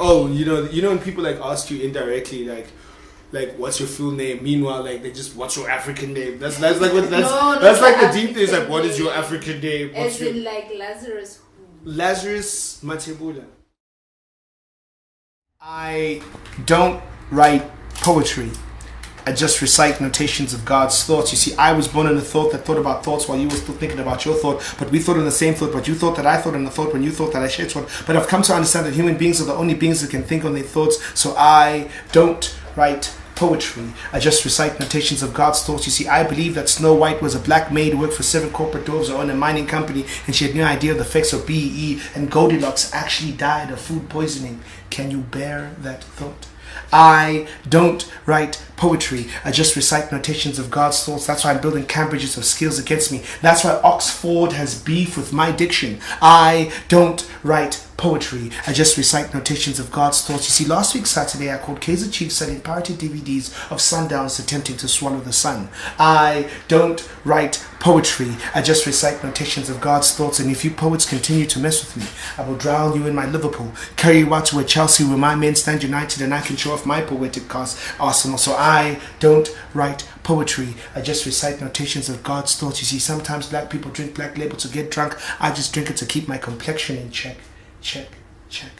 oh, when people like ask you indirectly, like what's your full name? Meanwhile, like they just what's your African name? That's like what that's like the deep thing is like what is your African name? What's As in like Lazarus. Lazarus Mathebula. I don't write poetry. I just recite notations of God's thoughts. You see, I was born in a thought that thought about thoughts while you were still thinking about your thought, but we thought in the same thought, but you thought that I thought in the thought when you thought that I shared thought. But I've come to understand that human beings are the only beings that can think on their thoughts, so I don't write poetry. I just recite notations of God's thoughts. You see, I believe that Snow White was a black maid who worked for 7 corporate dwarves or owned a mining company, and she had no idea of the effects of BE, and Goldilocks actually died of food poisoning. Can you bear that thought? I don't write poetry. I just recite notations of God's thoughts. That's why I'm building Cambridges of skills against me. That's why Oxford has beef with my diction. I don't write poetry. I just recite notations of God's thoughts. You see, last week Saturday I called Kaiser Chiefs selling pirated DVDs of sundowns attempting to swallow the sun. I don't write poetry. I just recite notations of God's thoughts, and if you poets continue to mess with me, I will drown you in my Liverpool, carry you out to a Chelsea where my men stand united and I can show off my poetic cast Arsenal. So I don't write poetry. I just recite notations of God's thoughts. You see, sometimes black people drink Black Label to get drunk. I just drink it to keep my complexion in check. Check, check.